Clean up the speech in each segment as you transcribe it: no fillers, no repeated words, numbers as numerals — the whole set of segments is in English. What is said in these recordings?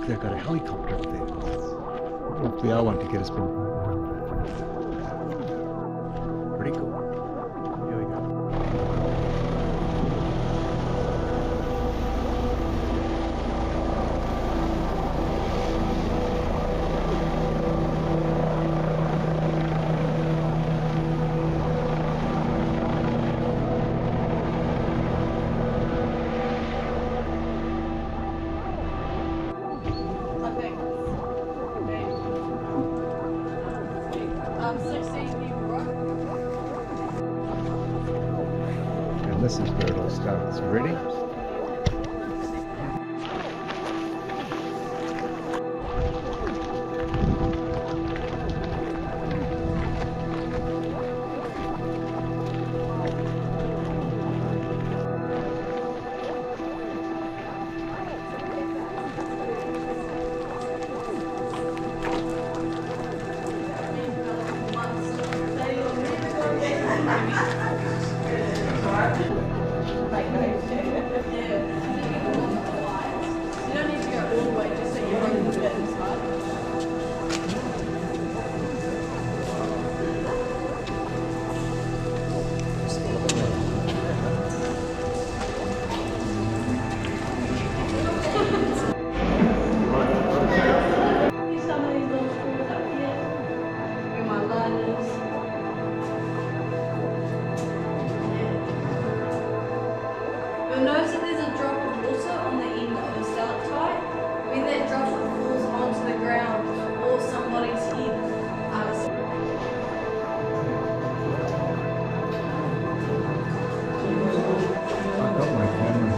they've got a helicopter up there. I wonder if the other one to get us back. Pretty cool. Here we go. And this is where it all starts. Ready? You'll notice that there's a drop of water on the end of the stalactite. When that drop falls onto the ground or somebody's head, I've got my camera.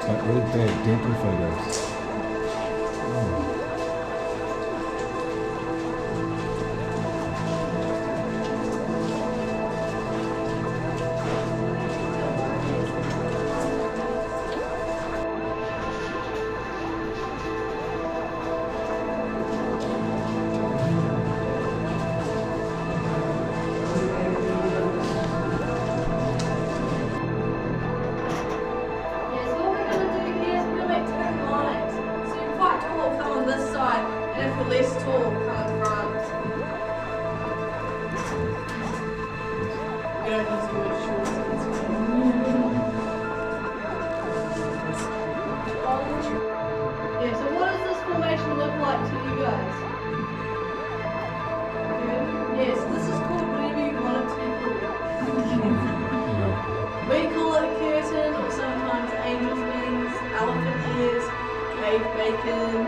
Like really bad dental photos. and if we're less tall, come in front. We don't need to wear shorts. Yeah, so what does this formation look like to you guys? Yes, this is called whatever you want it to be called. We call it a curtain, or sometimes angel's wings, elephant ears, cave bacon.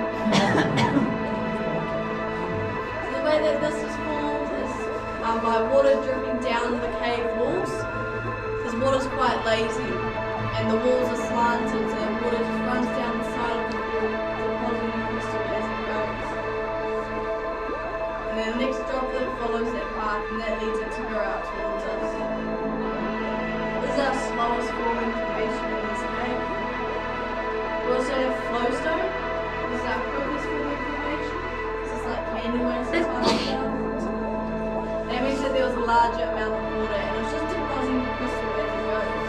So the way that this is formed is by water dripping down the cave walls, because water's quite lazy and the walls are slanted, so the water just runs down the side of the wall, depositing crystal as it goes. And then the next drop that follows that path, and that leads it to go out towards us. This is our slowest forming formation in this cave. We also have flowstone. This is our quickest forming formation. This is like candy wings and stuff. That means that there was a larger amount of water and it was just depositing the crystal as it goes.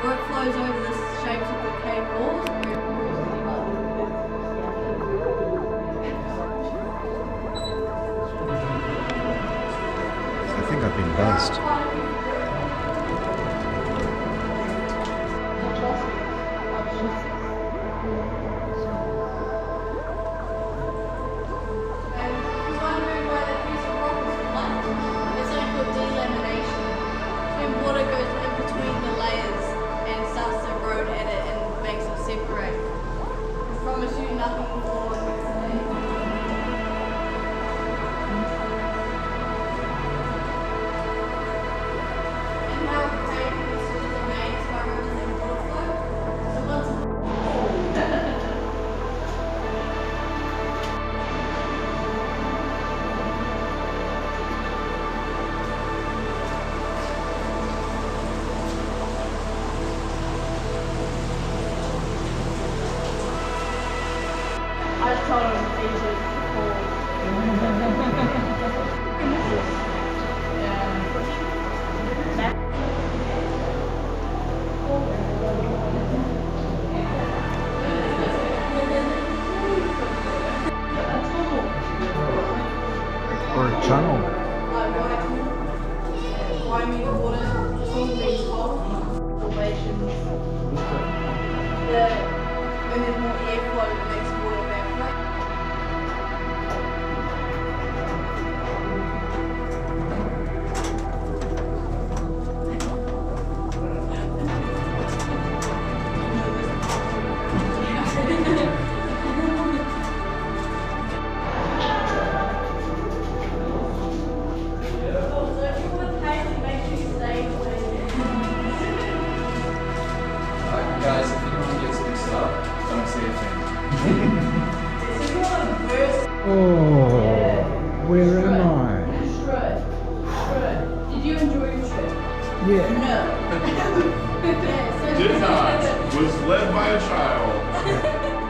Where it flows over the shapes of the cave walls. I think I've been buzzed. slimy water tool means cold formations. When there's more airflow, it makes water evaporate. Guys, if anyone gets mixed up, don't say a thing. Oh, where am I? Did you enjoy your trip? Yeah. No. Did not. Was led by a child.